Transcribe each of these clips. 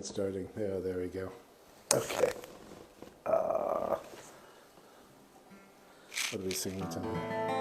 not starting. Oh, there we go. Okay. What are we singing tonight?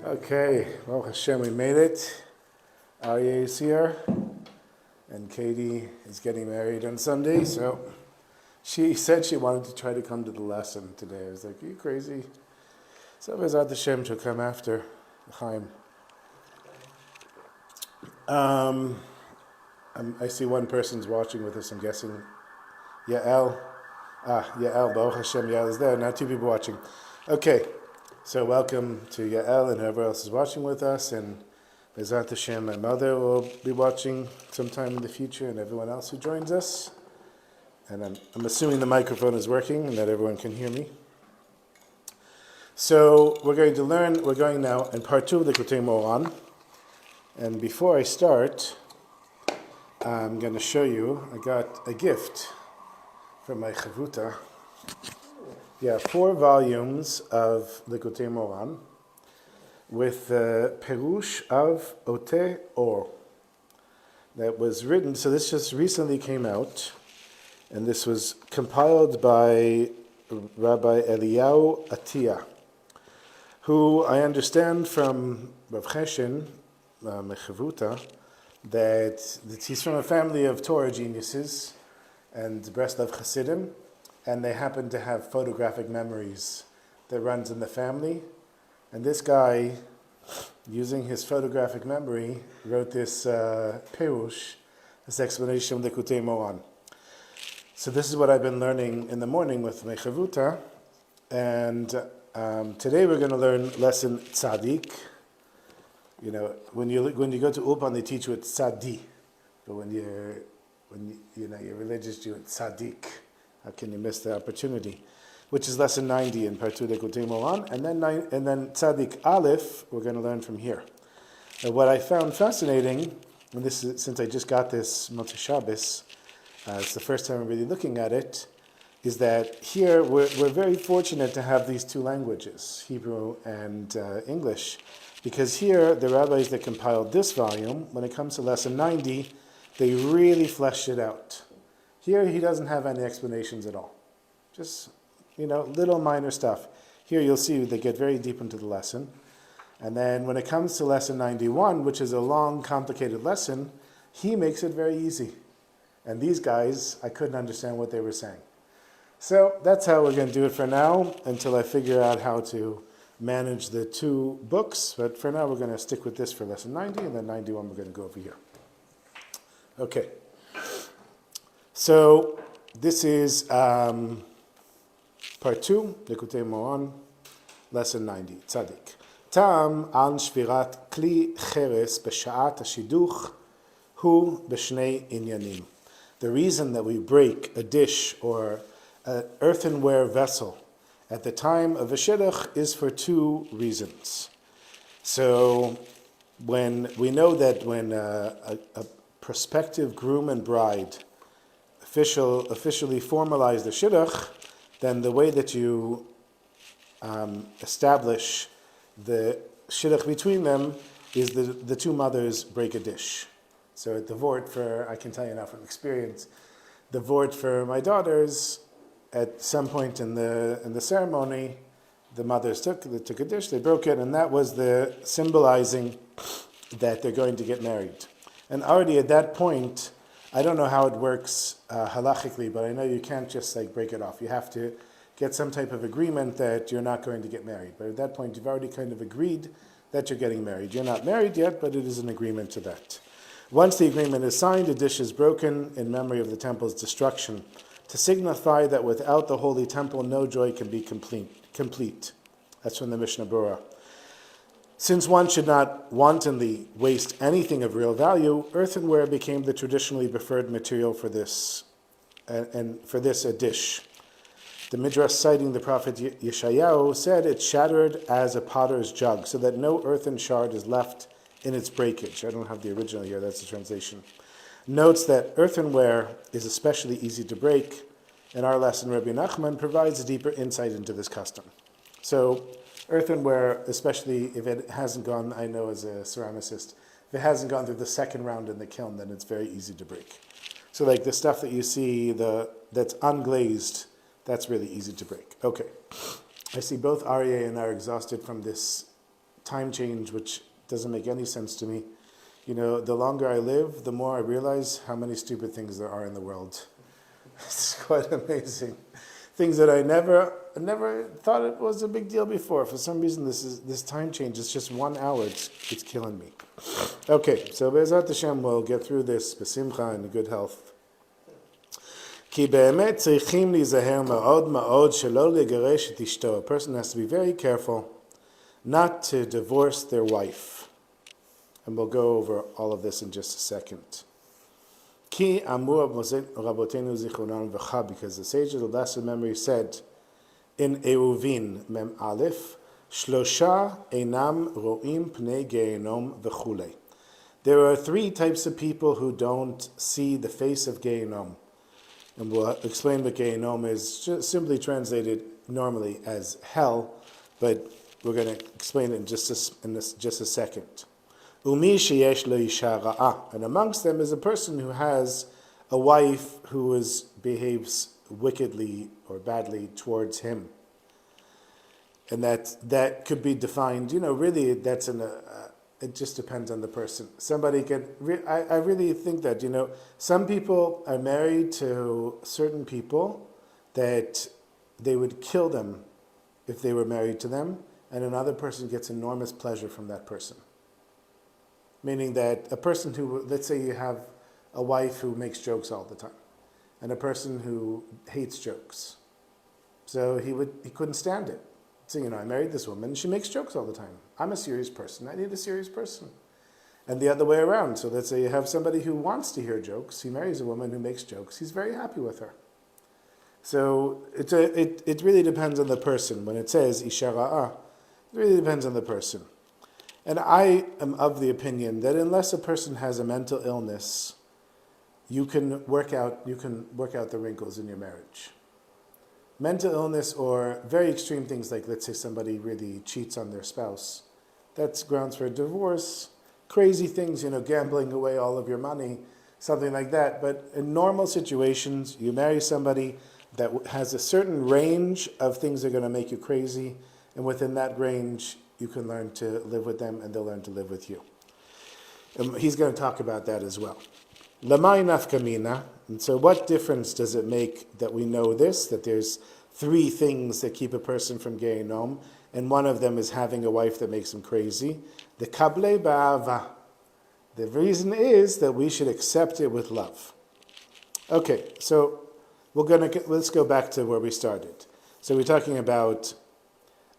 Okay, well, Hashem, we made it. Aryeh is here, and Katie is getting married on Sunday, so she said she wanted to try to come to the lesson today. I was like, are you crazy? So Bezrat Hashem, she'll come after Chaim. I see one person's watching with us, I'm guessing. Yael. Yael, Baruch Hashem, Yael is there. Now 2 people watching. Okay. So welcome to Yael and whoever else is watching with us, and Bezrat Hashem, my mother will be watching sometime in the future, and everyone else who joins us. And I'm assuming the microphone is working and that everyone can hear me. So we're going now in part 2 of the Likutey Moharan. And before I start, I'm going to show you, I got a gift from my chavuta. 4 volumes of Likutey Moharan with the Perush of Ote Or that was written. So this just recently came out, and this was compiled by Rabbi Eliyahu Atiyah, who I understand from Rav Cheshin, Mechavuta, that he's from a family of Torah geniuses and Breslov Hasidim, and they happen to have photographic memories that runs in the family. And this guy, using his photographic memory, wrote this Perush, this explanation of the Likutey Moharan. So this is what I've been learning in the morning with Mechavuta, and today we're going to learn lesson Tzadik. You know, when you go to Ulpan, they teach you it's Tzadi, but when you're religious, you it's Tzadik. How can you miss the opportunity? Which is lesson 90 in part 2 of Likutey Moharan, and then Tzadik Aleph we're going to learn from here. And what I found fascinating, and this is since I just got this Motzei Shabbos, it's the first time I'm really looking at it, is that here we're very fortunate to have these 2 languages, Hebrew and English, because here the rabbis that compiled this volume, when it comes to lesson 90, they really fleshed it out. Here he doesn't have any explanations at all. Just, little minor stuff. Here you'll see they get very deep into the lesson. And then when it comes to lesson 91, which is a long, complicated lesson, he makes it very easy. And these guys, I couldn't understand what they were saying. So that's how we're going to do it for now, until I figure out how to manage the two books. But for now, we're going to stick with this for lesson 90, and then 91 we're going to go over here. Okay. So this is part 2, Likutey Moharan, lesson 90, Tzadik. Tam al shvirat kli cheres b'sha'at hashiduch hu b'shnei inyanim. The reason that we break a dish or an earthenware vessel at the time of a shidduch is for two reasons. So when we know that when a prospective groom and bride officially formalize the shidduch, then the way that you establish the shidduch between them is the two mothers break a dish. So at the vort I can tell you now from experience, the vort for my daughters, at some point in the ceremony, the mothers took a dish, they broke it, and that was the symbolizing that they're going to get married. And already at that point, I don't know how it works halachically, but I know you can't just break it off. You have to get some type of agreement that you're not going to get married. But at that point, you've already kind of agreed that you're getting married. You're not married yet, but it is an agreement to that. Once the agreement is signed, a dish is broken in memory of the temple's destruction, to signify that without the holy temple, no joy can be complete. That's from the Mishnah Berurah. Since one should not wantonly waste anything of real value, earthenware became the traditionally preferred material for this, and for this a dish. The Midrash citing the prophet Yeshayahu said it shattered as a potter's jug, so that no earthen shard is left in its breakage. I don't have the original here, that's the translation. Notes that earthenware is especially easy to break. In our lesson, Rabbi Nachman provides a deeper insight into this custom. So earthenware, especially if it hasn't gone, I know as a ceramicist, if it hasn't gone through the second round in the kiln, then it's very easy to break. So the stuff that you see that's unglazed, that's really easy to break. Okay. I see both Aryeh and I are exhausted from this time change, which doesn't make any sense to me. The longer I live, the more I realize how many stupid things there are in the world. It's quite amazing. Things that I never thought it was a big deal before. For some reason, this time change is just 1 hour. It's killing me. Okay, so Be'ezrat Hashem, we'll get through this b'simcha and good health. Ki be'emet tzrichim lizaher ma'od ma'od shelo legaresh et ishto. A person has to be very careful not to divorce their wife. And we'll go over all of this in just a second. Ki amur rabotenu zichronan v'cha, because the sages of the blessed memory said in Eruvin Mem Aleph, Shlosha einam ro'im pnei gehenom v'chulei. There are 3 types of people who don't see the face of Gehenom. And we'll explain what Gehenom is, just simply translated normally as hell, but we're going to explain it in just a second. Umi sheyesh lo isha ra'ah. And amongst them is a person who has a wife who behaves wickedly or badly towards him. And that could be defined, really it just depends on the person. Somebody I really think that, some people are married to certain people that they would kill them if they were married to them, and another person gets enormous pleasure from that person. Meaning that a person who, let's say you have a wife who makes jokes all the time, and a person who hates jokes. So he couldn't stand it. So, I married this woman, she makes jokes all the time. I'm a serious person, I need a serious person. And the other way around. So let's say you have somebody who wants to hear jokes, he marries a woman who makes jokes, he's very happy with her. So it really depends on the person. When it says Isha Ra'ah, it really depends on the person. And I am of the opinion that unless a person has a mental illness, you can work out the wrinkles in your marriage. Mental illness or very extreme things like, let's say somebody really cheats on their spouse, that's grounds for a divorce. Crazy things, gambling away all of your money, something like that. But in normal situations, you marry somebody, that has a certain range of things that are going to make you crazy, and within that range, you can learn to live with them, and they'll learn to live with you. And he's going to talk about that as well. Lamai nafkamina. And so what difference does it make that we know this, that there's 3 things that keep a person from Gehinom, and one of them is having a wife that makes him crazy? The kable ba'ava. The reason is that we should accept it with love. Okay, so let's go back to where we started. So we're talking about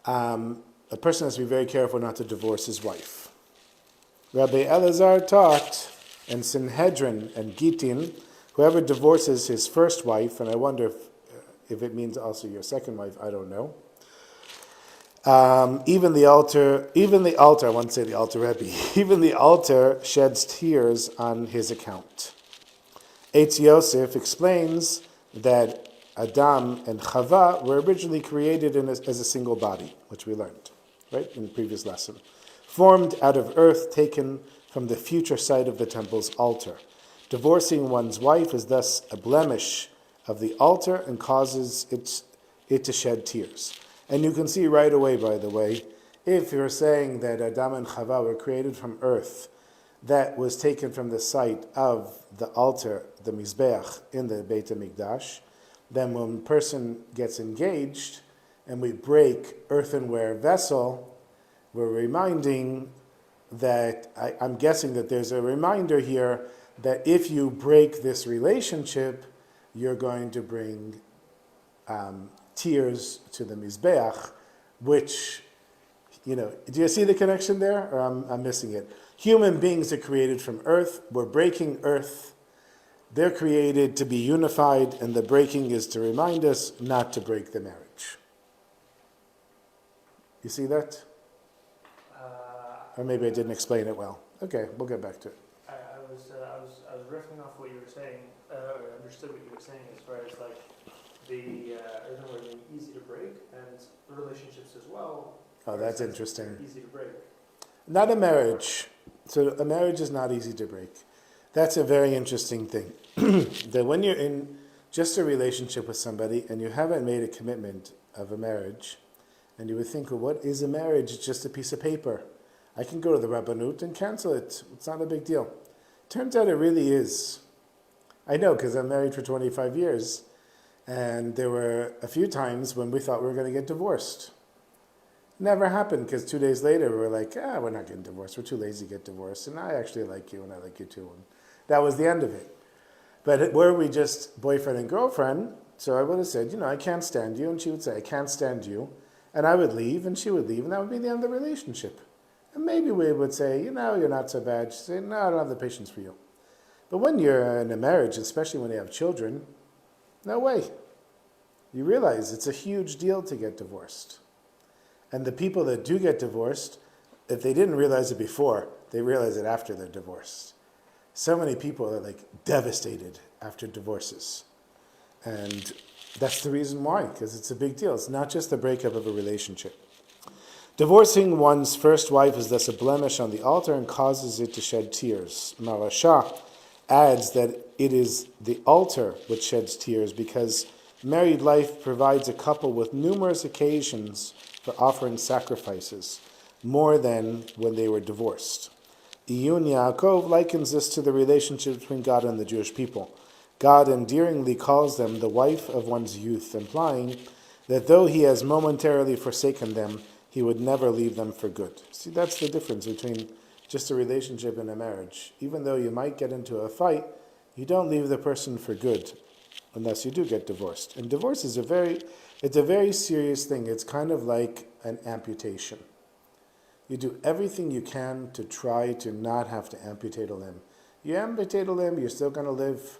a person has to be very careful not to divorce his wife. Rabbi Elazar taught in Sanhedrin and Gittin, whoever divorces his first wife, and I wonder if it means also your second wife, I don't know. Even the altar, I want to say the altar Rebbe, even the altar sheds tears on his account. Eitz Yosef explains that Adam and Chava were originally created as a single body, which we learned, right, in the previous lesson. Formed out of earth taken from the future site of the temple's altar. Divorcing one's wife is thus a blemish of the altar and causes it to shed tears. And you can see right away, by the way, if you're saying that Adam and Chava were created from earth, that was taken from the site of the altar, the Mizbeach, in the Beit HaMikdash, then when a person gets engaged and we break earthenware vessel, we're reminding that, I'm guessing that there's a reminder here that if you break this relationship, you're going to bring tears to the Mizbeach, which, do you see the connection there? Or I'm missing it? Human beings are created from earth. We're breaking earth. They're created to be unified, and the breaking is to remind us not to break the marriage. You see that? Or maybe I didn't explain it well. Okay, we'll get back to it. I was riffing off what you were saying, or understood what you were saying as far as like the earthenware being easy to break, and the relationships as well. Oh, that's interesting. Easy to break. Not a marriage. So a marriage is not easy to break. That's a very interesting thing. That when you're in just a relationship with somebody and you haven't made a commitment of a marriage, and you would think, well, what is a marriage? It's just a piece of paper. I can go to the Rabbanut and cancel it. It's not a big deal. Turns out it really is. I know, because I'm married for 25 years, and there were a few times when we thought we were going to get divorced. Never happened, because 2 days later we were like, we're not getting divorced. We're too lazy to get divorced, and I actually like you, and I like you too. And that was the end of it. But were we just boyfriend and girlfriend, so I would have said, I can't stand you, and she would say, I can't stand you, and I would leave, and she would leave, and that would be the end of the relationship. And maybe we would say, you're not so bad. She'd say, no, I don't have the patience for you. But when you're in a marriage, especially when you have children, no way. You realize it's a huge deal to get divorced. And the people that do get divorced, if they didn't realize it before, they realize it after they're divorced. So many people are devastated after divorces. And that's the reason why, because it's a big deal. It's not just the breakup of a relationship. Divorcing one's first wife is thus a blemish on the altar and causes it to shed tears. Marasha adds that it is the altar which sheds tears because married life provides a couple with numerous occasions for offering sacrifices, more than when they were divorced. Iyun Yaakov likens this to the relationship between God and the Jewish people. God endearingly calls them the wife of one's youth, implying that though he has momentarily forsaken them, he would never leave them for good. See, that's the difference between just a relationship and a marriage. Even though you might get into a fight, you don't leave the person for good unless you do get divorced. And divorce is a very serious thing. It's kind of like an amputation. You do everything you can to try to not have to amputate a limb. You amputate a limb, you're still going to live.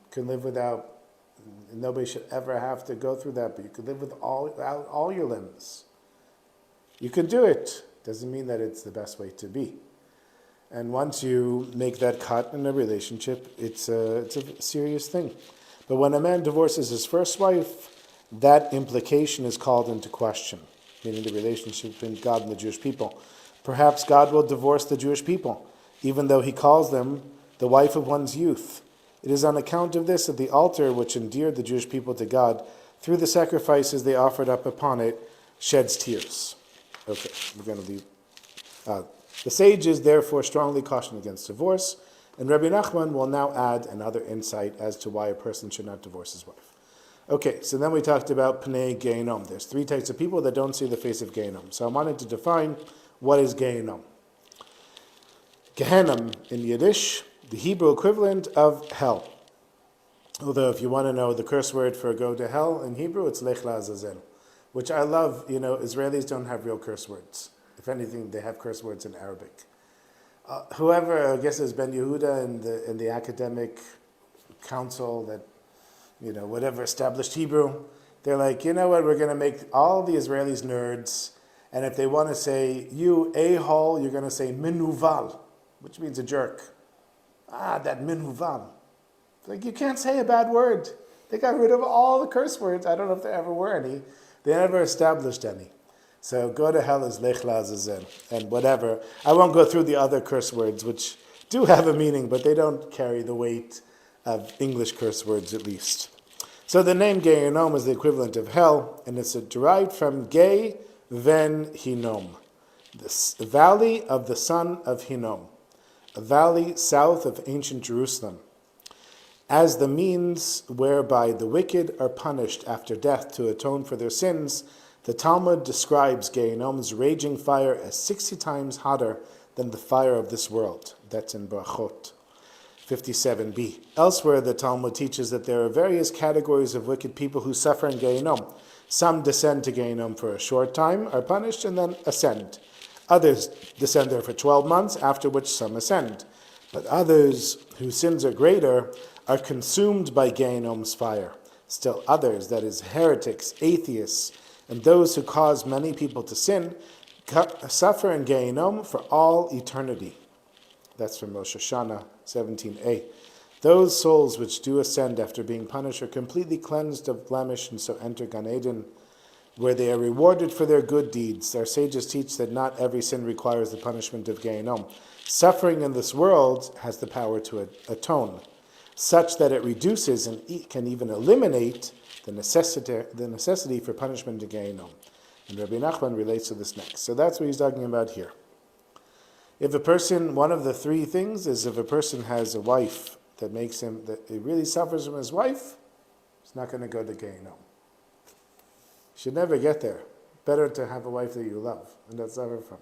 You can live without. Nobody should ever have to go through that, but you could live without all your limbs. You could do it. Doesn't mean that it's the best way to be. And once you make that cut in a relationship, it's a serious thing. But when a man divorces his first wife, that implication is called into question, meaning the relationship between God and the Jewish people. Perhaps God will divorce the Jewish people, even though he calls them the wife of one's youth. It is on account of this that the altar which endeared the Jewish people to God through the sacrifices they offered up upon it sheds tears. Okay, we're going to leave. The sages therefore strongly caution against divorce, and Rabbi Nachman will now add another insight as to why a person should not divorce his wife. Okay, so then we talked about Pnei Gehinom. There's three types of people that don't see the face of Gehinom. So I wanted to define what is Gehinom. Gehenim in Yiddish, the Hebrew equivalent of hell. Although if you want to know the curse word for go to hell in Hebrew, it's Lech La'azazel, which I love. You know, Israelis don't have real curse words. If anything, they have curse words in Arabic. Whoever, I guess, is Ben Yehuda in the academic council that, you know, whatever established Hebrew, they're like, you know what, we're going to make all the Israelis nerds, and if they want to say, you a-hole, you're going to say minuval, which means a jerk. That minuval. Like, you can't say a bad word. They got rid of all the curse words. I don't know if there ever were any. They never established any. So go to hell is lech la'azazel, and whatever. I won't go through the other curse words, which do have a meaning, but they don't carry the weight of English curse words, at least. So the name Gehinom is the equivalent of hell, and it's derived from Geh Ven Hinnom, the valley of the son of Hinnom, a valley south of ancient Jerusalem, as the means whereby the wicked are punished after death to atone for their sins. The Talmud describes Gehinom's raging fire as 60 times hotter than the fire of this world. That's in Brachot 57b. Elsewhere, the Talmud teaches that there are various categories of wicked people who suffer in Gehinom. Some descend to Gehinom for a short time, are punished, and then ascend. Others descend there for 12 months, after which some ascend. But others, whose sins are greater, are consumed by Gehinom's fire. Still others, that is, heretics, atheists, and those who cause many people to sin, suffer in Gehinom for all eternity. That's from Rosh Hashanah 17a. Those souls which do ascend after being punished are completely cleansed of blemish and so enter Gan Eden, where they are rewarded for their good deeds. Our sages teach that not every sin requires the punishment of Gehinom. Suffering in this world has the power to atone, such that it reduces and can even eliminate the necessity for punishment in Gehinom. And Rabbi Nachman relates to this next. So that's what he's talking about here. If a person, one of the three things is if a person has a wife that makes him, that he really suffers from his wife, he's not going to go to Gehinom. You should never get there. Better to have a wife that you love and not suffer from.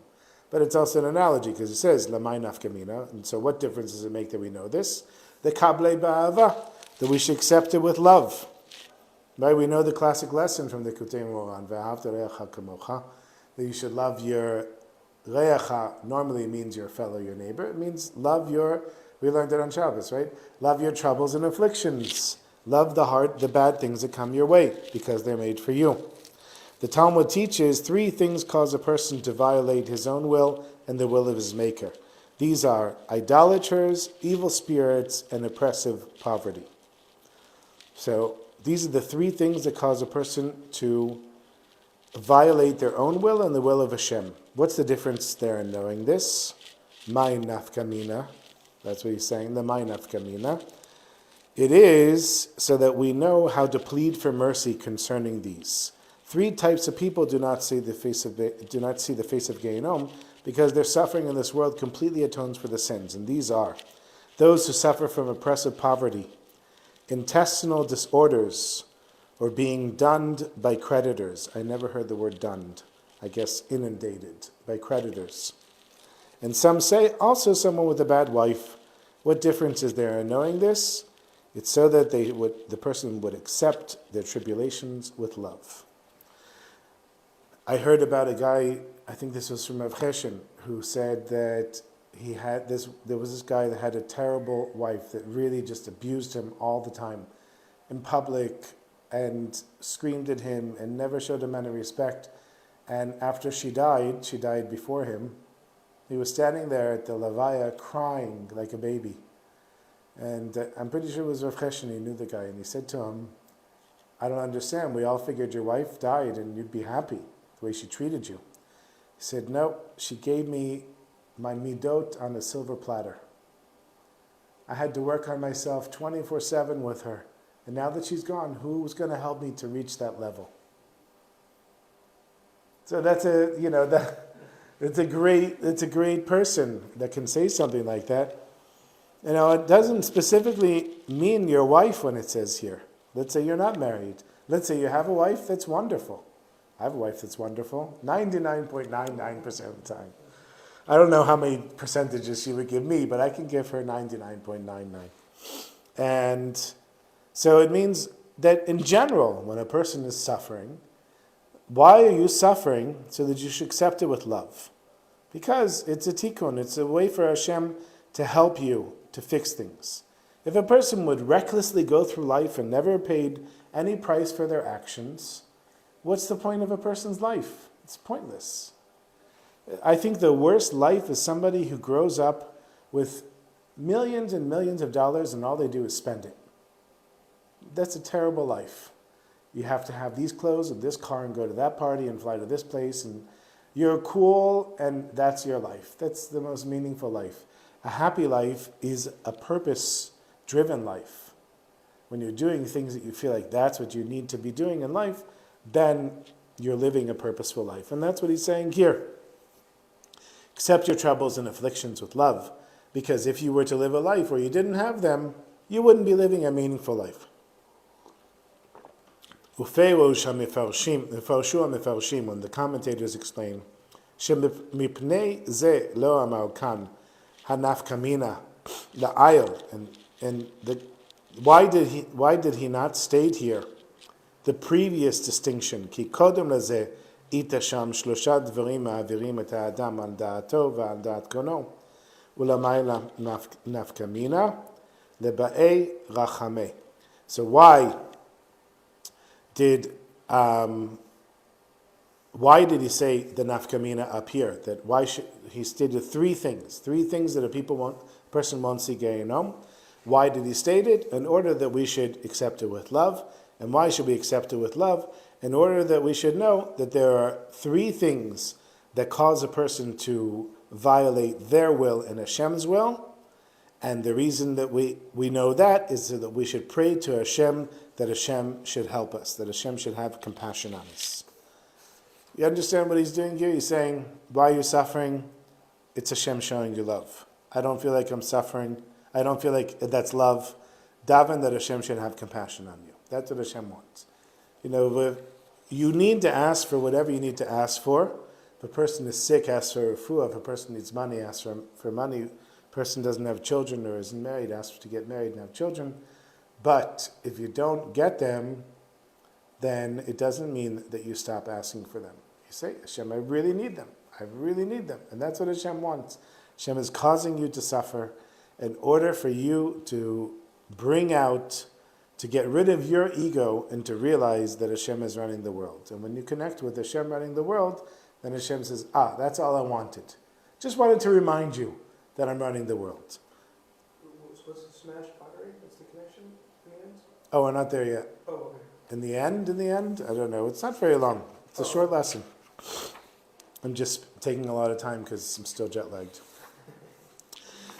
But it's also an analogy because it says, Lamai nafkamina. And so what difference does it make that we know this? The Kablei Ba'ava, that we should accept it with love. Right? We know the classic lesson from the Likutey Moharan, Ve'ahavta re'acha kamocha, that you should love your re'acha. Normally means your fellow, your neighbor. It means love your, we learned it on Shabbos, right? Love your troubles and afflictions. Love the heart, the bad things that come your way, because they're made for you. The Talmud teaches three things cause a person to violate his own will and the will of his maker. These are idolaters, evil spirits, and oppressive poverty. So these are the three things that cause a person to violate their own will and the will of Hashem. What's the difference there in knowing this? Mai nafkamina. That's what he's saying, the mai nafkamina. It is so that we know how to plead for mercy concerning these. Three types of people do not see the face of Gehinom because their suffering in this world completely atones for the sins. And these are those who suffer from oppressive poverty, intestinal disorders, or being dunned by creditors. I never heard the word dunned. I guess inundated by creditors. And some say also someone with a bad wife. What difference is there in knowing this? It's so that the person would accept their tribulations with love. I heard about a guy, I think this was from Rav Cheshen, who said that there was this guy that had a terrible wife that really just abused him all the time in public and screamed at him and never showed him any respect. And after she died before him, he was standing there at the Levaya crying like a baby. And I'm pretty sure it was Rav Cheshen, he knew the guy, and he said to him, I don't understand, we all figured your wife died and you'd be happy the way she treated you. He said, no, she gave me my midot on a silver platter. I had to work on myself 24/7 with her. And now that she's gone, who's going to help me to reach that level? So that's it's a great person that can say something like that. It doesn't specifically mean your wife when it says here. Let's say you're not married. Let's say you have a wife that's wonderful. I have a wife that's wonderful 99.99% of the time. I don't know how many percentages she would give me, but I can give her 99.99. And so it means that in general, when a person is suffering, why are you suffering? So that you should accept it with love. Because it's a tikkun, it's a way for Hashem to help you to fix things. If a person would recklessly go through life and never paid any price for their actions, what's the point of a person's life? It's pointless. I think the worst life is somebody who grows up with millions and millions of dollars and all they do is spend it. That's a terrible life. You have to have these clothes and this car and go to that party and fly to this place and you're cool and that's your life. That's the most meaningful life. A happy life is a purpose-driven life. When you're doing things that you feel like that's what you need to be doing in life, then you're living a purposeful life. And that's what he's saying here. Accept your troubles and afflictions with love, because if you were to live a life where you didn't have them, you wouldn't be living a meaningful life. When the commentators explain, שמפני זה לא אמר כאן הנפקא מינה לעיל, and why did he not state here the previous distinction? כי קודם לזה איתה שם שלושה דברים מעבירים את האדם על דעתו ועל דעת קונו, ולמעלה נפקא מינה לבאי רחמי. So why did he say the nafkamina up here? That he stated three things that a person won't see Gehinnom. Why did he state it? In order that we should accept it with love. And why should we accept it with love? In order that we should know that there are three things that cause a person to violate their will and Hashem's will. And the reason that we know that is so that we should pray to Hashem that Hashem should help us, that Hashem should have compassion on us. You understand what he's doing here? He's saying, why are you suffering? It's Hashem showing you love. I don't feel like I'm suffering. I don't feel like that's love. Daven that Hashem should have compassion on you. That's what Hashem wants. You need to ask for whatever you need to ask for. If a person is sick, ask for refuah. If a person needs money, ask for money. If a person doesn't have children or isn't married, ask to get married and have children. But if you don't get them, then it doesn't mean that you stop asking for them. You say, Hashem, I really need them. I really need them. And that's what Hashem wants. Hashem is causing you to suffer in order for you to to get rid of your ego and to realize that Hashem is running the world. And when you connect with Hashem running the world, then Hashem says, that's all I wanted. Just wanted to remind you that I'm running the world. What's the smash pottery? What's the connection in the end? Oh, we're not there yet. Oh, okay. In the end? I don't know. It's not very long. It's a short lesson. I'm just taking a lot of time because I'm still jet-lagged.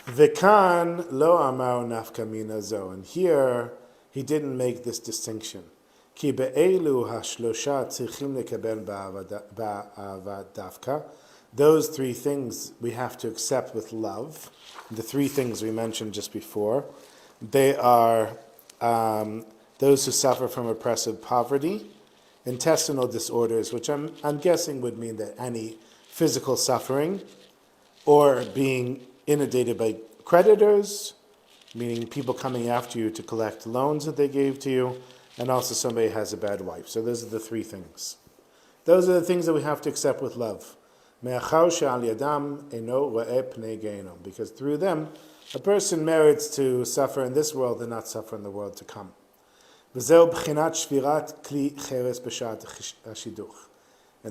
V'kan lo amar nafka mina zo. And here, he didn't make this distinction. Ki be'elu hashlosha tzrichim lekabel ba'ava davka. Those three things we have to accept with love. The three things we mentioned just before. They are those who suffer from oppressive poverty, intestinal disorders, which I'm guessing would mean that any physical suffering, or being inundated by creditors, meaning people coming after you to collect loans that they gave to you, and also somebody has a bad wife. So those are the three things. Those are the things that we have to accept with love. Because through them, a person merits to suffer in this world and not suffer in the world to come. And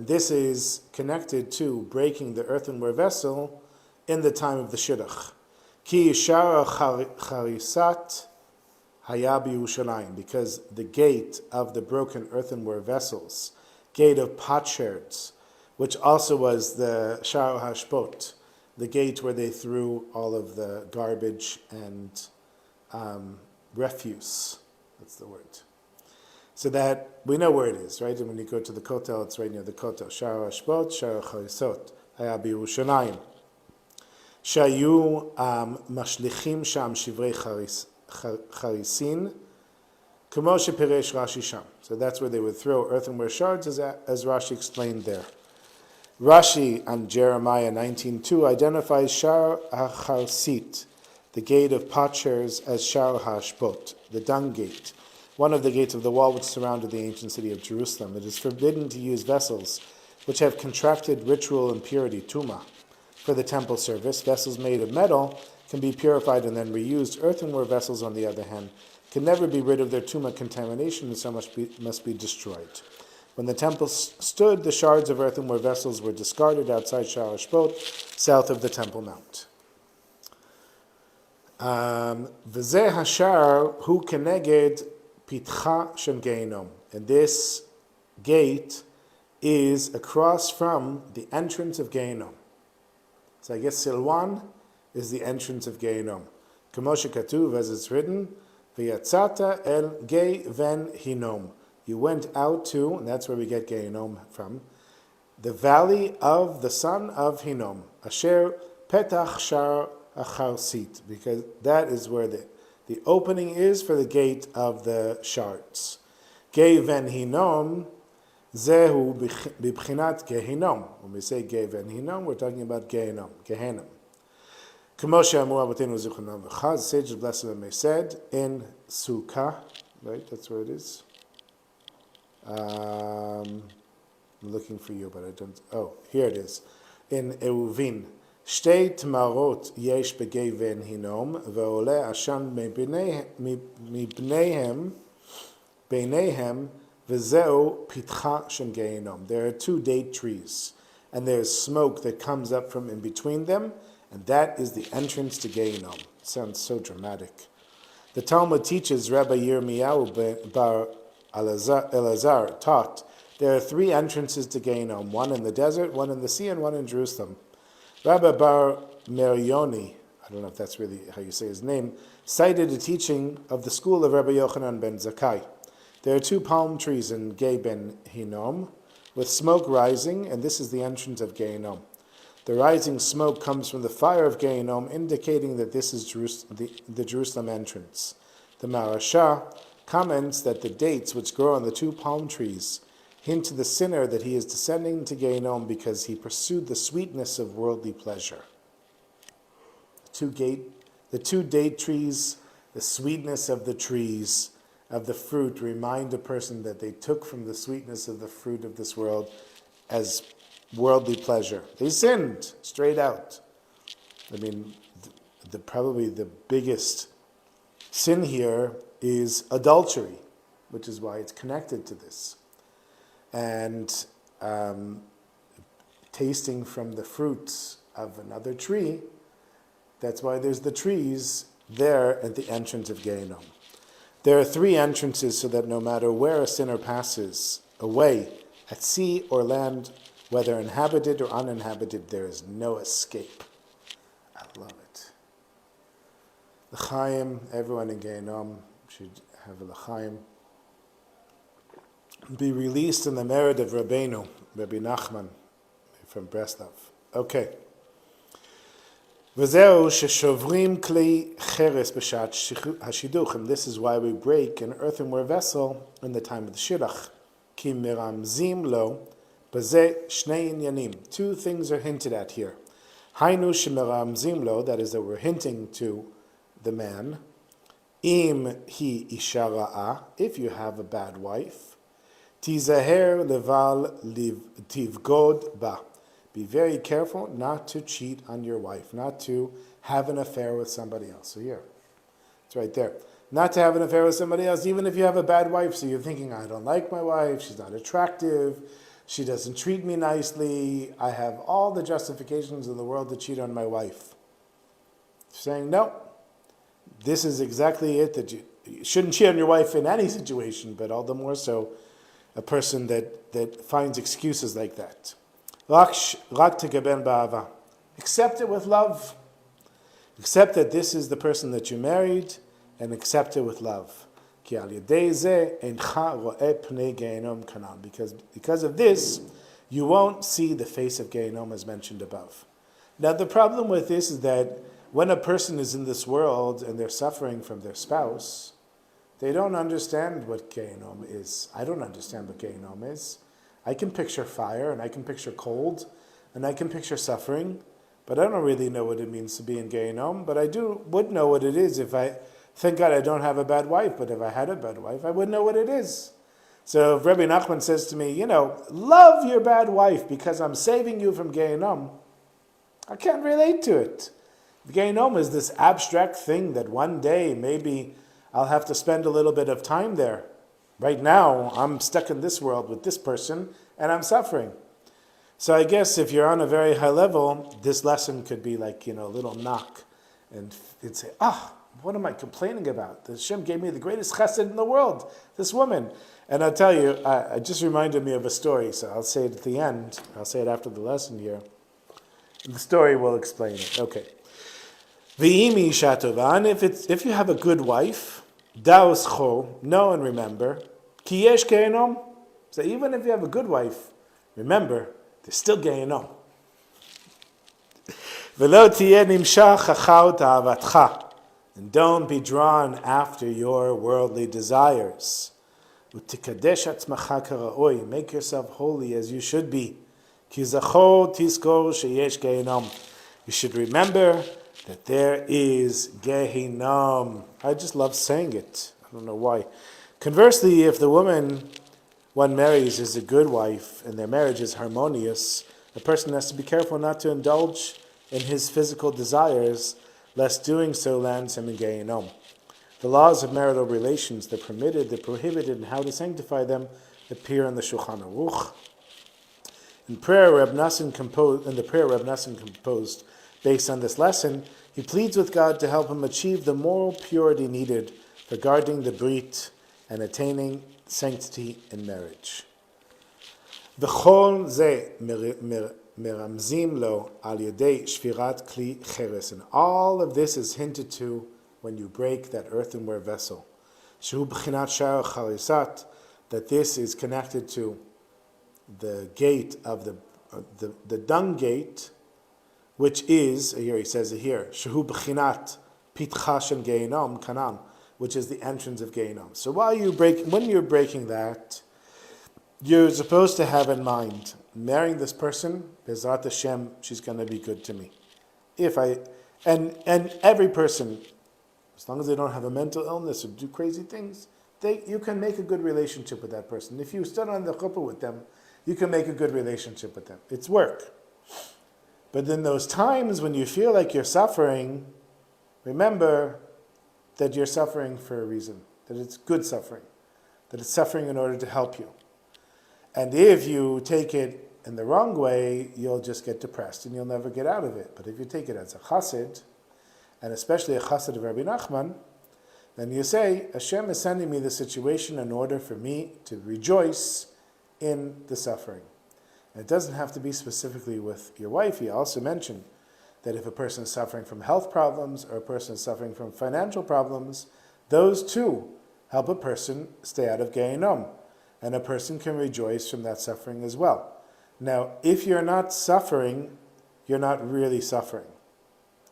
this is connected to breaking the earthenware vessel in the time of the shidduch. Because the gate of the broken earthenware vessels, gate of potsherds, which also was the Sha'ar Hashpot, the gate where they threw all of the garbage and refuse. That's the word. So that we know where it is, right? And when you go to the Kotel, it's right near the Kotel. Shar Hashbot, Shar Charisot, Haya B'Yerushalayim. Shayu mashlichim sham shivrei charisin, kamo shepiresh Rashi sham. So that's where they would throw earthenware shards, as Rashi explained there. Rashi on Jeremiah 19:2 identifies Shar HaCharsit, the gate of potsherds, as Shar HaShbot, the dung gate, one of the gates of the wall which surrounded the ancient city of Jerusalem. It is forbidden to use vessels which have contracted ritual impurity, tuma, for the temple service. Vessels made of metal can be purified and then reused. Earthenware vessels, on the other hand, can never be rid of their tuma contamination and so must be destroyed. When the temple stood, the shards of earthenware vessels were discarded outside Shar Hashbot, south of the Temple Mount. V'zeh hashar hu keneged pitcha shem geinom. And this gate is across from the entrance of Geinom. So I guess Silwan is the entrance of Geinom. Kamo shekatuv, as it's written, v'yatzata el gei ven hinom. You went out to, and that's where we get Geinom from, the valley of the son of Hinnom, asher petach shar acharsit, because that is where the opening is for the gate of the shards. Gei ven Hinnom, zehu b'bchinat Gehinom. When we say Gei ven Hinnom, we're talking about Gehinom, Gehenim. Kamo she'amu avotenu zichronam v'chaz, the sages blessed them said in Sukkah, right? That's where it is. I'm looking for you, but I don't. Oh, here it is. In Euvin, Shtei Tmarot yesh begei ven hinom, ve'oleh ashan mibneihem, beineihem, ve'zeu pitcha shem geinom. There are two date trees, and there's smoke that comes up from in between them, and that is the entrance to Geinom. Sounds so dramatic. The Talmud teaches, Rabbi Yirmiyahu bar Elazar taught, there are three entrances to Geinom, one in the desert, one in the sea, and one in Jerusalem. Rabbi Bar Merioni, I don't know if that's really how you say his name, cited a teaching of the school of Rabbi Yochanan ben Zakkai. There are two palm trees in Gei ben Hinnom, with smoke rising, and this is the entrance of Geinom. The rising smoke comes from the fire of Geinom, indicating that this is the Jerusalem entrance. The Marashah comments that the dates which grow on the two palm trees hint to the sinner that he is descending to Geinom because he pursued the sweetness of worldly pleasure. The two date trees, the sweetness of the trees, of the fruit, remind a person that they took from the sweetness of the fruit of this world as worldly pleasure. They sinned straight out. I mean, probably the biggest sin here is adultery, which is why it's connected to this. And tasting from the fruits of another tree, that's why there's the trees there at the entrance of Geinom. There are three entrances so that no matter where a sinner passes away, at sea or land, whether inhabited or uninhabited, there is no escape. I love it. L'chaim, everyone in Geinom should have a l'chaim. Be released in the merit of Rabbeinu, Rabbi Nachman, from Breslov. Okay. V'zeu sheshovrim klei cheres b'shat hashiduch, and this is why we break an earthenware vessel in the time of the shidduch. Ki miramzim lo, b'zeh shnei inyanim. Two things are hinted at here. Hainu shemiramzim lo, that is that we're hinting to the man. Im hi isha ra'ah, if you have a bad wife. Tizaher leval tivgod ba. Be very careful not to cheat on your wife, not to have an affair with somebody else. So here, it's right there. Not to have an affair with somebody else, even if you have a bad wife. So you're thinking, I don't like my wife, she's not attractive, she doesn't treat me nicely, I have all the justifications in the world to cheat on my wife. Saying, no, this is exactly it, that you shouldn't cheat on your wife in any situation, but all the more so a person that finds excuses like that. Accept it with love. Accept that this is the person that you married, and accept it with love. Because of this, you won't see the face of Gehenom as mentioned above. Now the problem with this is that when a person is in this world and they're suffering from their spouse, they don't understand what Gehenom is. I don't understand what Gehenom is. I can picture fire, and I can picture cold, and I can picture suffering, but I don't really know what it means to be in Gehenom. But I would know what it is if thank God I don't have a bad wife, but if I had a bad wife, I would know what it is. So if Rabbi Nachman says to me, love your bad wife because I'm saving you from Gehenom, I can't relate to it. Gehenom is this abstract thing that one day maybe I'll have to spend a little bit of time there. Right now, I'm stuck in this world with this person, and I'm suffering. So I guess if you're on a very high level, this lesson could be like, a little knock. And you'd say, what am I complaining about? The Hashem gave me the greatest chesed in the world, this woman. And I'll tell you, it just reminded me of a story, so I'll say it at the end. I'll say it after the lesson here. The story will explain it. Okay. V'imi shatovan, if you have a good wife, dauscho, know and remember, ki yesh gehenom. So even if you have a good wife, remember, there's still gehenom. V'lo tiyeh nimshach achau ta'avatcha, and don't be drawn after your worldly desires. U'tikadesh atzmacha kara'oi, make yourself holy as you should be. Ki zacho tizkor sheyesh gehenom. You should remember that there is Gehinnom. I just love saying it. I don't know why. Conversely, if the woman one marries is a good wife and their marriage is harmonious, a person has to be careful not to indulge in his physical desires, lest doing so lands him in Gehinnom. The laws of marital relations, the permitted, the prohibited, and how to sanctify them appear in the Shulchan Aruch. In the prayer Reb Nassim composed based on this lesson, he pleads with God to help him achieve the moral purity needed for guarding the brit and attaining sanctity in marriage. V'chol ze meramzim lo al yedei shvirat kli cheres. And all of this is hinted to when you break that earthenware vessel. Shehu b'chinat shar chalisat, that this is connected to the gate of the dung gate, which is, here he says it here, Shehu b'chinat pitcha shel Gehinnom kanan, which is the entrance of Gehinnom. So when you're breaking that, you're supposed to have in mind, marrying this person, Bezrat Hashem, she's going to be good to me. And every person, as long as they don't have a mental illness or do crazy things, you can make a good relationship with that person. If you stood on the chuppah with them, you can make a good relationship with them. It's work. But in those times when you feel like you're suffering, remember that you're suffering for a reason, that it's good suffering, that it's suffering in order to help you. And if you take it in the wrong way, you'll just get depressed and you'll never get out of it. But if you take it as a chassid, and especially a chassid of Rabbi Nachman, then you say, Hashem is sending me the situation in order for me to rejoice in the suffering. And it doesn't have to be specifically with your wife. He also mentioned that if a person is suffering from health problems or a person is suffering from financial problems, those too help a person stay out of Gehinnom. And a person can rejoice from that suffering as well. Now, if you're not suffering, you're not really suffering.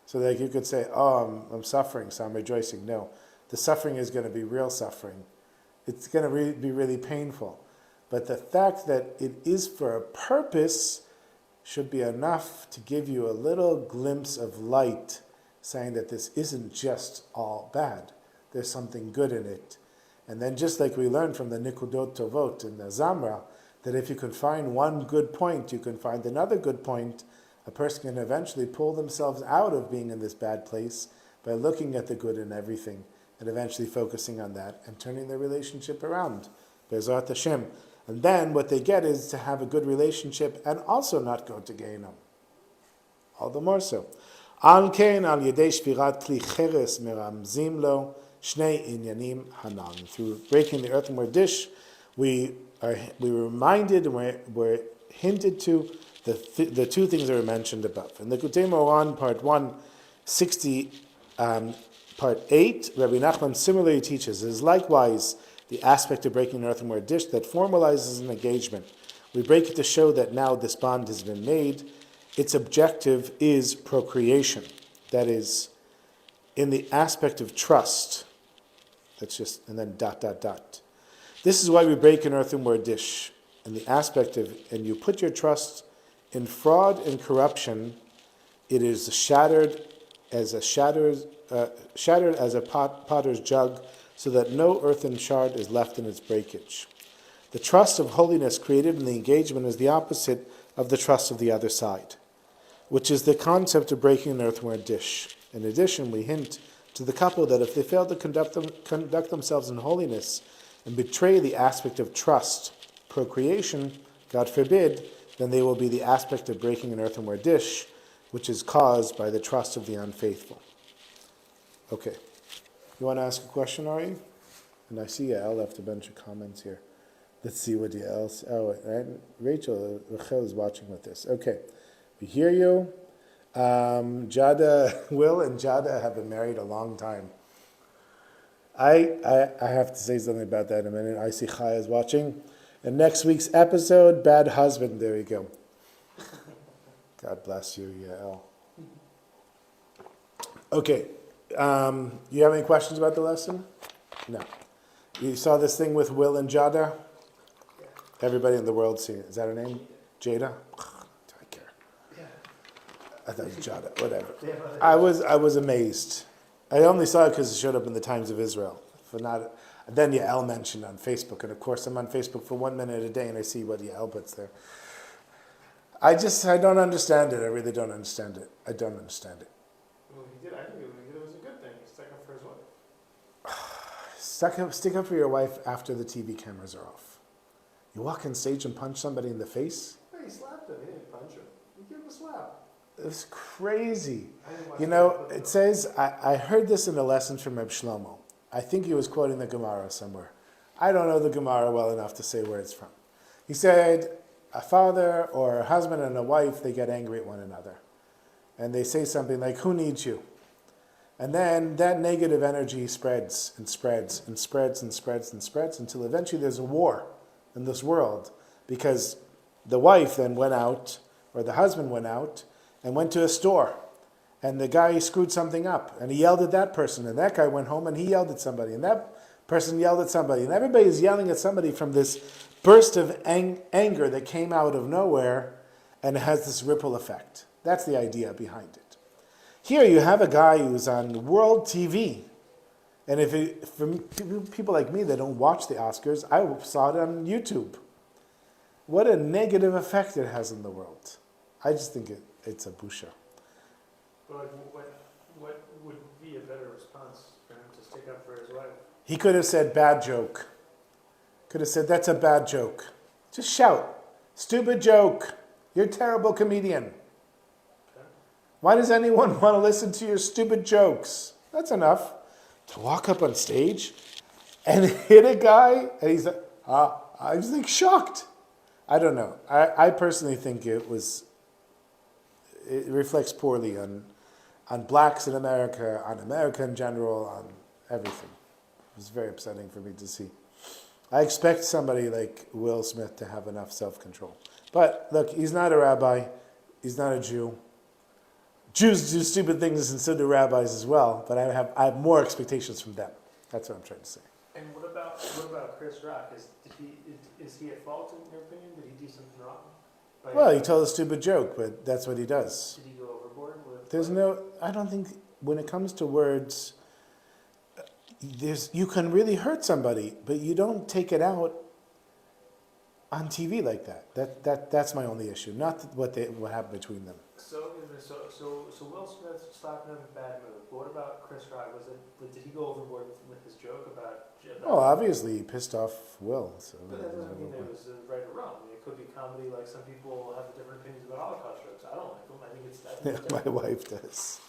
So like you could say, I'm suffering, so I'm rejoicing. No, the suffering is going to be real suffering. It's going to be really painful. But the fact that it is for a purpose should be enough to give you a little glimpse of light, saying that this isn't just all bad. There's something good in it. And then just like we learned from the Nikudot Tovot in the Zamra, that if you can find one good point, you can find another good point, a person can eventually pull themselves out of being in this bad place by looking at the good in everything and eventually focusing on that and turning their relationship around. Be'ezrat Hashem. And then what they get is to have a good relationship and also not go to Gehinnom. All the more so. Al ken al yedei shvirat kli cheres meramzim lo shnei inyanim hanan. Through breaking the earthenware dish, we were reminded and we're hinted to the two things that were mentioned above. In Likutey Moharan, part 1, 60 Part 8, Rabbi Nachman similarly teaches, it is likewise the aspect of breaking an earthenware dish that formalizes an engagement. We break it to show that now this bond has been made. Its objective is procreation. That is, in the aspect of trust. That's just, and then ... This is why we break an earthenware dish. In the aspect of, and you put your trust in fraud and corruption, it is shattered as a potter's jug, so that no earthen shard is left in its breakage. The trust of holiness created in the engagement is the opposite of the trust of the other side, which is the concept of breaking an earthenware dish. In addition, we hint to the couple that if they fail to conduct themselves in holiness and betray the aspect of trust, procreation, God forbid, then they will be the aspect of breaking an earthenware dish, which is caused by the trust of the unfaithful. Okay. You want to ask a question, Ari? And I see Yael left a bunch of comments here. Let's see what Yael says. Oh, and Rachel is watching with this. Okay. We hear you. Will and Jada have been married a long time. I have to say something about that in a minute. I see Chaya is watching. And next week's episode, bad husband. There you go. God bless you, Yael. Okay. You have any questions about the lesson? No. You saw this thing with Will and Jada? Yeah. Everybody in the world seen it. Is that her name? Jada? Do I care? Yeah. I thought it was Jada. Whatever. Yeah, I was amazed. I only saw it because it showed up in the Times of Israel. Then Yael mentioned on Facebook, and of course I'm on Facebook for 1 minute a day, and I see what Yael puts there. I don't understand it. I really don't understand it. I don't understand it. Well, he did. I think it was a good thing. He stuck up for his wife. Stick up for your wife after the TV cameras are off. You walk on stage and punch somebody in the face? Hey, he slapped him. He didn't punch him. He gave him a slap. It's crazy. I didn't watch It says, I heard this in a lesson from Reb Shlomo. I think he was quoting the Gemara somewhere. I don't know the Gemara well enough to say where it's from. He said, a father or a husband and a wife, they get angry at one another. And they say something like, who needs you? And then that negative energy spreads and spreads and spreads and spreads and spreads until eventually there's a war in this world, because the wife then went out, or the husband went out, and went to a store. And the guy screwed something up, and he yelled at that person, and that guy went home and he yelled at somebody, and that person yelled at somebody, and everybody is yelling at somebody from this burst of anger that came out of nowhere, and it has this ripple effect. That's the idea behind it. Here you have a guy who's on world TV, and for people like me that don't watch the Oscars, I saw it on YouTube. What a negative effect it has in the world. I just think it's a busha. But what would be a better response for him to stick up for his wife? He could have said, bad joke. Could have said, that's a bad joke. Just shout, stupid joke. You're a terrible comedian. Okay. Why does anyone want to listen to your stupid jokes? That's enough. To walk up on stage and hit a guy, and he's like, I was like shocked. I don't know. I personally think it reflects poorly on blacks in America, on America in general, on everything. It was very upsetting for me to see. I expect somebody like Will Smith to have enough self-control. But look, he's not a rabbi. He's not a Jew. Jews do stupid things, and so do rabbis as well. But I have more expectations from them. That's what I'm trying to say. And what about Chris Rock? Is he at fault in your opinion? Did he do something wrong? Well, he told a stupid joke, but that's what he does. Did he go overboard with? I don't think, when it comes to words, you can really hurt somebody, but you don't take it out on TV like that. That's my only issue, not what happened between them. So Will Smith slapped him in a bad mood. But what about Chris Rock? Did he go overboard with his joke about? Oh, obviously he pissed off Will. So but that doesn't mean it was right or wrong. I mean, it could be comedy. Like some people have different opinions about Holocaust jokes. I don't like them. I think it's. Yeah, my wife does.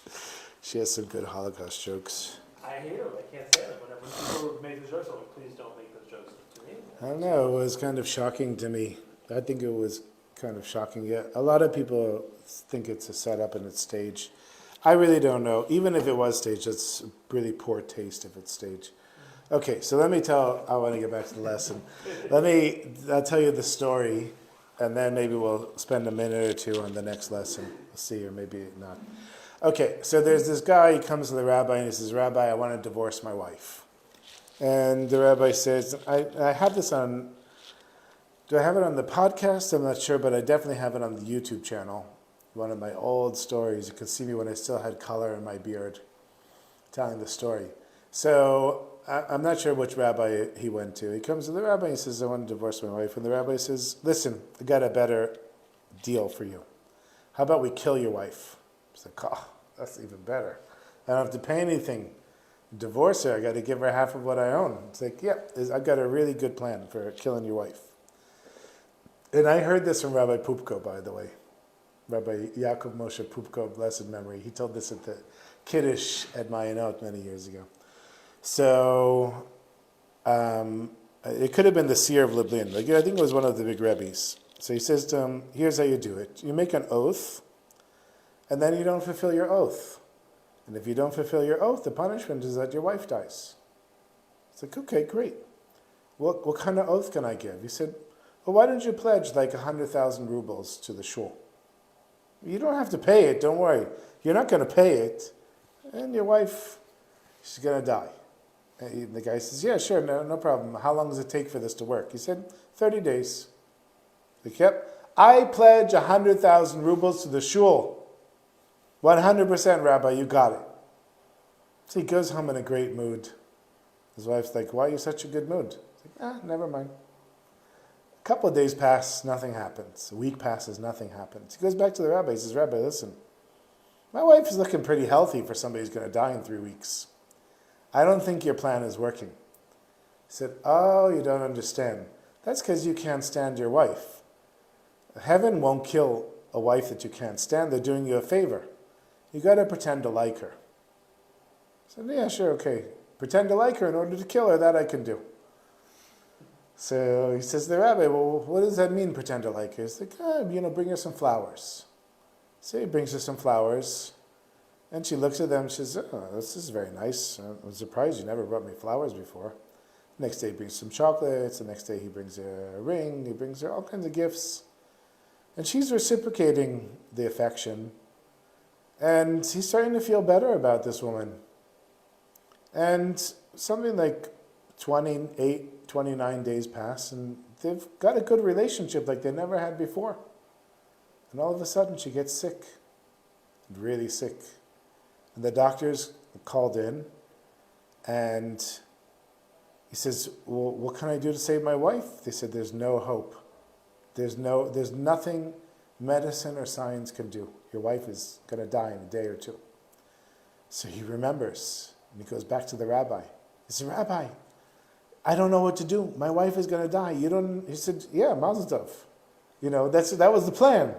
She has some good Holocaust jokes. I hate them. I can't say them. When people make those jokes, I'm like, please don't make those jokes to me. I don't know. It was kind of shocking to me. I think it was kind of shocking. Yeah, a lot of people think it's a setup and it's staged. I really don't know. Even if it was staged, it's really poor taste if it's staged. Okay, so I want to get back to the lesson. I'll tell you the story, and then maybe we'll spend a minute or two on the next lesson. We'll see, or maybe not. Okay, so there's this guy, he comes to the rabbi and he says, Rabbi, I want to divorce my wife. And the rabbi says, I have this on, do I have it on the podcast? I'm not sure, but I definitely have it on the YouTube channel. One of my old stories. You can see me when I still had color in my beard, telling the story. So I'm not sure which rabbi he went to. He comes to the rabbi and he says, I want to divorce my wife. And the rabbi says, listen, I got a better deal for you. How about we kill your wife? He's like, oh, that's even better. I don't have to pay anything. Divorce her, I got to give her half of what I own. It's like, yeah, I've got a really good plan for killing your wife. And I heard this from Rabbi Pupko, by the way. Rabbi Yaakov Moshe Pupko, blessed memory. He told this at the Kiddush at Mayanot many years ago. So it could have been the seer of Lublin. Like, I think it was one of the big rebbes. So he says to him, here's how you do it. You make an oath, and then you don't fulfill your oath. And if you don't fulfill your oath, the punishment is that your wife dies. It's like, okay, great. What kind of oath can I give? He said, well, why don't you pledge like 100,000 rubles to the shul? You don't have to pay it, don't worry. You're not going to pay it, and your wife, she's going to die. And the guy says, yeah, sure, no problem. How long does it take for this to work? He said, 30 days. Like, yep. I pledge 100,000 rubles to the shul. 100%, Rabbi, you got it. So he goes home in a great mood. His wife's like, why are you such a good mood? He's like, never mind. A couple of days pass, nothing happens. A week passes, nothing happens. He goes back to the rabbi. He says, Rabbi, listen, my wife is looking pretty healthy for somebody who's going to die in 3 weeks. I don't think your plan is working. He said, oh, you don't understand. That's because you can't stand your wife. Heaven won't kill a wife that you can't stand. They're doing you a favor. You got to pretend to like her. I said, yeah, sure, okay. Pretend to like her in order to kill her, that I can do. So he says to the rabbi, well, what does that mean, pretend to like her? He's like, bring her some flowers. So he brings her some flowers, and she looks at them and says, oh, this is very nice. I'm surprised you never brought me flowers before. Next day he brings some chocolates. The next day he brings her a ring. He brings her all kinds of gifts. And she's reciprocating the affection. And he's starting to feel better about this woman. And something like 28, 29 days pass, and they've got a good relationship like they never had before. And all of a sudden she gets sick, really sick. And the doctors called in, and he says, well, what can I do to save my wife? They said, there's no hope. There's nothing medicine or science can do. Your wife is going to die in a day or two. So he remembers, and he goes back to the rabbi. He said, Rabbi, I don't know what to do. My wife is going to die. He said, yeah, Mazel Tov. That was the plan.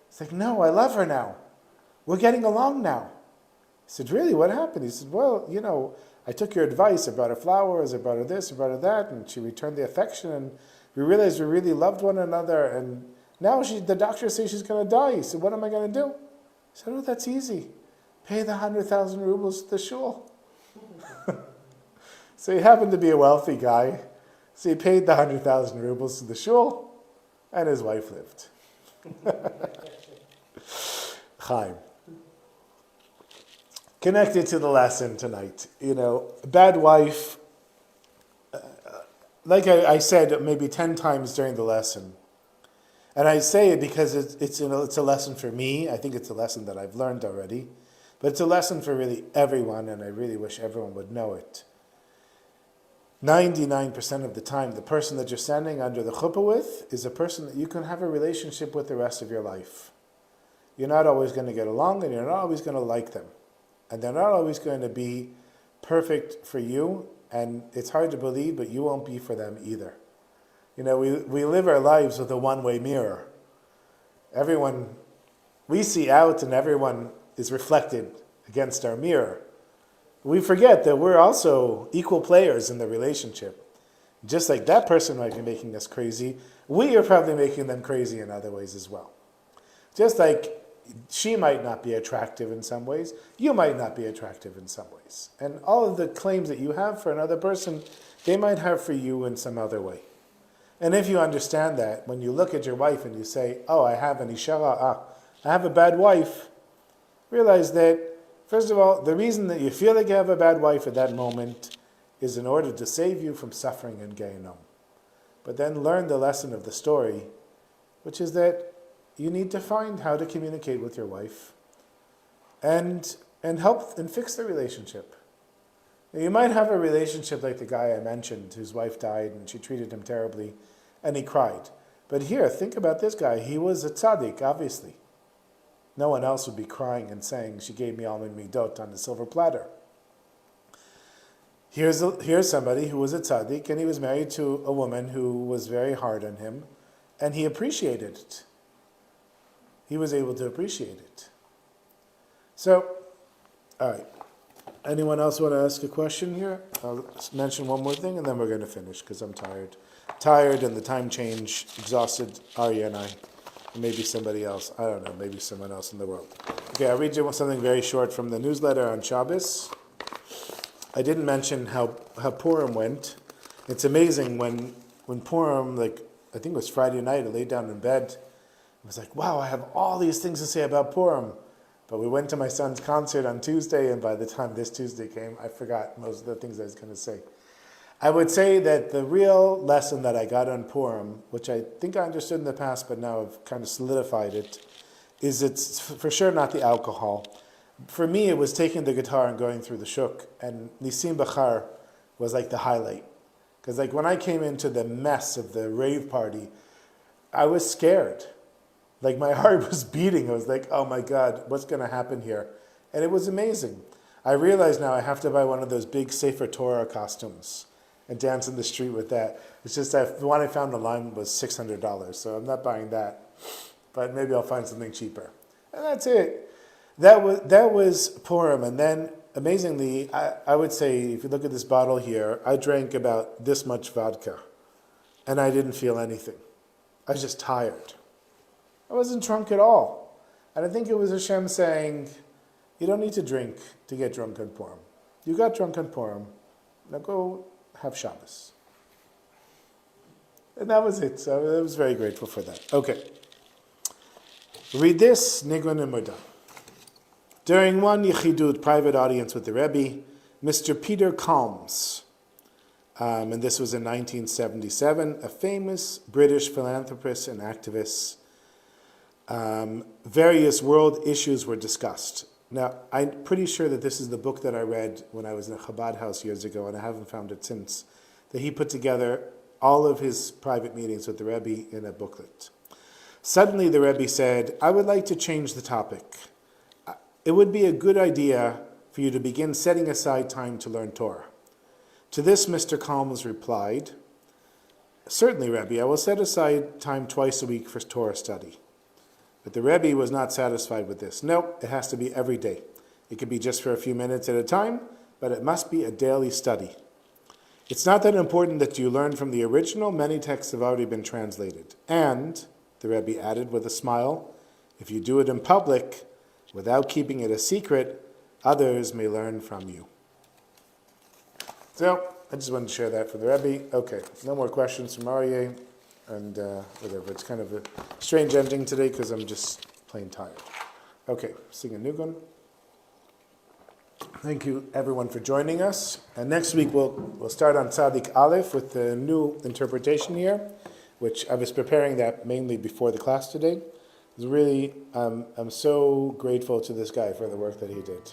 He's like, no, I love her now. We're getting along now. He said, really, what happened? He said, well, I took your advice. I brought her flowers, I brought her this, I brought her that, and she returned the affection, and we realized we really loved one another, and now the doctors say she's going to die. He said, what am I going to do? He said, oh, that's easy. Pay the 100,000 rubles to the shul. So he happened to be a wealthy guy. So he paid the 100,000 rubles to the shul, and his wife lived. Chaim. Connected to the lesson tonight, bad wife, like I said maybe 10 times during the lesson, and I say it because it's a lesson for me. I think it's a lesson that I've learned already, but it's a lesson for really everyone, and I really wish everyone would know it. 99% of the time, the person that you're standing under the chuppah with is a person that you can have a relationship with the rest of your life. You're not always going to get along, and you're not always going to like them. And they're not always going to be perfect for you, and it's hard to believe, but you won't be for them either. We live our lives with a one-way mirror. Everyone, we see out, and everyone is reflected against our mirror. We forget that we're also equal players in the relationship. Just like that person might be making us crazy, we are probably making them crazy in other ways as well. Just like she might not be attractive in some ways. You might not be attractive in some ways. And all of the claims that you have for another person, they might have for you in some other way. And if you understand that, when you look at your wife and you say, oh, I have an ishara, I have a bad wife, realize that, first of all, the reason that you feel like you have a bad wife at that moment is in order to save you from suffering in Gehinnom. But then learn the lesson of the story, which is that you need to find how to communicate with your wife and help and fix the relationship. Now, you might have a relationship like the guy I mentioned whose wife died and she treated him terribly and he cried. But here, think about this guy. He was a tzaddik, obviously. No one else would be crying and saying, she gave me all my midot on a silver platter. Here's somebody who was a tzaddik and he was married to a woman who was very hard on him and he appreciated it. He was able to appreciate it. So, all right. Anyone else want to ask a question here? I'll mention one more thing and then we're going to finish because I'm tired. Tired and the time change, exhausted, Arya and I. And maybe somebody else. I don't know, maybe someone else in the world. Okay, I'll read you something very short from the newsletter on Shabbos. I didn't mention how Purim went. It's amazing when Purim, I think it was Friday night, I laid down in bed. I was like, wow, I have all these things to say about Purim. But we went to my son's concert on Tuesday, and by the time this Tuesday came, I forgot most of the things I was going to say. I would say that the real lesson that I got on Purim, which I think I understood in the past, but now I've kind of solidified it, is it's for sure not the alcohol. For me, it was taking the guitar and going through the shuk, and Nisim Bachar was like the highlight. Because when I came into the mess of the rave party, I was scared. My heart was beating. I was like, oh my God, what's going to happen here? And it was amazing. I realize now I have to buy one of those big Sefer Torah costumes and dance in the street with that. It's just that the one I found online was $600, so I'm not buying that. But maybe I'll find something cheaper. And that's it. That was Purim. And then, amazingly, I would say, if you look at this bottle here, I drank about this much vodka. And I didn't feel anything. I was just tired. I wasn't drunk at all. And I think it was Hashem saying, you don't need to drink to get drunk on Purim. You got drunk on Purim. Now go have Shabbos. And that was it. So I was very grateful for that. Okay. Read this, Nigun and Murdan. During one Yechidut private audience with the Rebbe, Mr. Peter Kalms, and this was in 1977, a famous British philanthropist and activist, various world issues were discussed. Now, I'm pretty sure that this is the book that I read when I was in a Chabad house years ago, and I haven't found it since, that he put together all of his private meetings with the Rebbe in a booklet. Suddenly the Rebbe said, I would like to change the topic. It would be a good idea for you to begin setting aside time to learn Torah. To this, Mr. Kalms replied, certainly, Rebbe, I will set aside time twice a week for Torah study. But the Rebbe was not satisfied with this. No, it has to be every day. It could be just for a few minutes at a time, but it must be a daily study. It's not that important that you learn from the original. Many texts have already been translated. And, the Rebbe added with a smile, if you do it in public, without keeping it a secret, others may learn from you. So, I just wanted to share that for the Rebbe. Okay, no more questions from Aryeh. And whatever, it's kind of a strange ending today because I'm just plain tired. Okay, sing a Nugun. Thank you everyone for joining us. And next week we'll start on Tzadik Aleph with the new interpretation here, which I was preparing that mainly before the class today. It's really, I'm so grateful to this guy for the work that he did.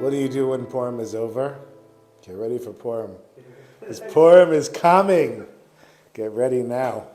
What do you do when Purim is over? Get ready for Purim. This Purim is coming. Get ready now.